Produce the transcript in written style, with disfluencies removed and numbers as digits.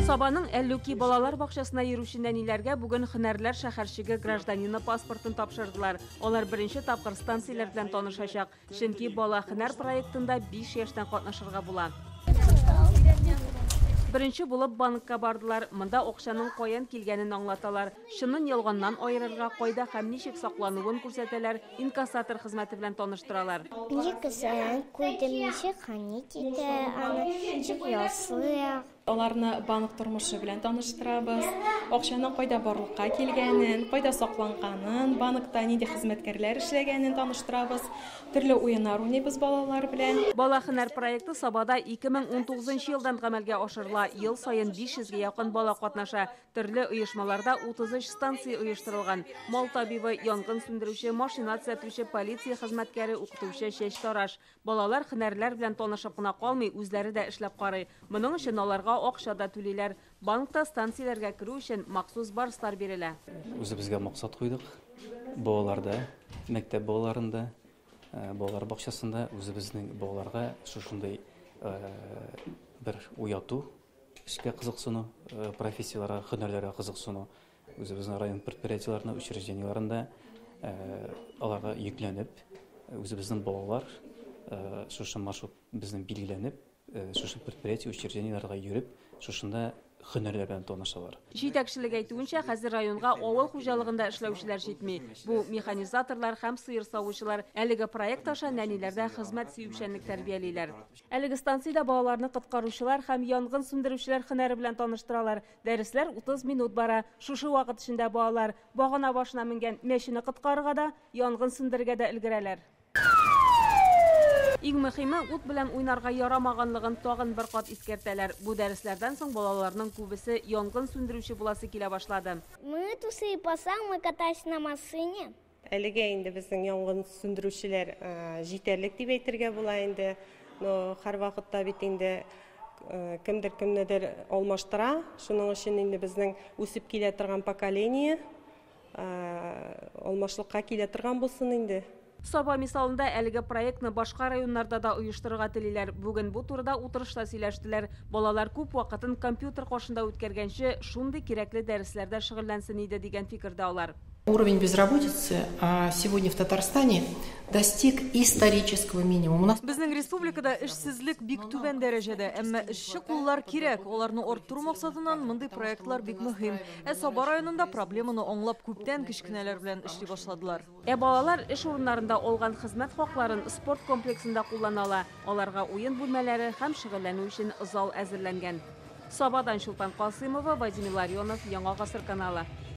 Sabahның Әллүки балалар бақшасына йөрүче нәниләргә бүген һөнәрләр шәһәрчеге гражданины паспортын тапшырдылар. Алар беренче тапкыр станцияләр белән танышачак. Чөнки бала һөнәр проектында 5 яшьтән катнашырга була. Беренче булып банкка бардылар. Монда акчаның каян килгәнен аңлаталар. Шунын ялганнан аерырга, кайда һәм ничек саклануын күрсәтәләр. Инкассатор хезмәте белән таныштыралар. Аларны банк тормышы белән таныштырабыз. Акчаның кайда барлыкка килгәнен, кайда сакланганын, банкта нинди хезмәткәрләр эшләгәнен таныштырабыз. Төрле уеннар уйныйбыз балалар белән. Бала һөнәр проекты Сабада 2019 елдан гамәлгә ашырыла. Ел саен 500-гә якын бала катнаша. Төрле оешмаларда 33 станция оештырылган. Мал табибы, янгын сүндерүче, машина төзәтүче, полиция хезмәткәре, укытучы, чәч-тараш. Балалар һөнәрләр белән танышып кына калмый, үзләре дә эшләп карый. Моның өчен аларга акча да түлиләр. Банкта станцияләргә керү өчен махсус барстар бирелә. Үзебезгә максат куйдык. Балаларда, мәктәп балаларында, балалар бакчасында үзебезнең балаларга шушындай бер уяту, эшкә кызыксыну, профессияларга, һөнәрләргә кызыксыну, үзебезнең район предприятиеләрендә, учреждениеләрендә аларга йөкләнеп, үзебезнең балалар шушы маршрут безнең билгеләнеп, шушы предприятие, учреждениеләргә йөреп, шушында һөнәрләр белән танышалар. Җитәкчелек әйтүенчә, хәзер районга авыл хуҗалыгында эшләүчеләр җитми. Бу механизаторлар һәм сыер савучылар. Әлеге проект аша нәниләрдә хезмәт сөючәнлек тәрбиялиләр. Әлеге станциядә балаларны коткаручылар һәм янгын сүндерүчеләр һөнәре белән таныштыралар. Дәресләр 30 минут бара. Шушы вакыт эчендә балалар багана башына менгән мәчене коткарырга да, янгын сүндерергә дә өлгерәләр. Иң мөһиме, ут белән уйнарга ярамаганлыгын тагын бер кат искәртәләр. Бу дәресләрдән соң балаларның күбесе янгын сүндерүче буласы килә башлады. Мы тусы пасаң, мы катайся на машине. Әлегә инде безнең янгын сүндерүчеләр җитәрлек дип әйтергә була инде. Но һәр вакытта бит инде кемдер кемнедер алмаштыра. Шуның өчен инде безнең үсеп килә торган поколение алмашлыкка килә торган булсын инде. Саба мисалында әлеге проектны башка районнарда да оештырырга телиләр. Бүген бу турыда утырышта сөйләштеләр. Балалар күп вакытын компьютер кашында үткәргәнче шундый кирәкле дәресләрдә шөгыльләнсен иде дигән фикердә алар. Уровень безработицы сегодня в Татарстане достиг исторического минимума. Безнең республикада эшсезлек бик түбән дәрәҗәдә, әмма эшче куллар кирәк. Аларны арттыру максатыннан мондый проектлар бик мөһим. Саба районында проблеманы аңлап күптән кечкенәләр белән эшли башладылар. Балалар эш урыннарында алган хезмәт хакларын спорт комплексында кулланалар. Аларга уен бүлмәләре һәм шөгыльләнү өчен зал әзерләнгән. Сабадан Чулпан Касыймова, Вадим Ларионов, Яңа гасыр каналы.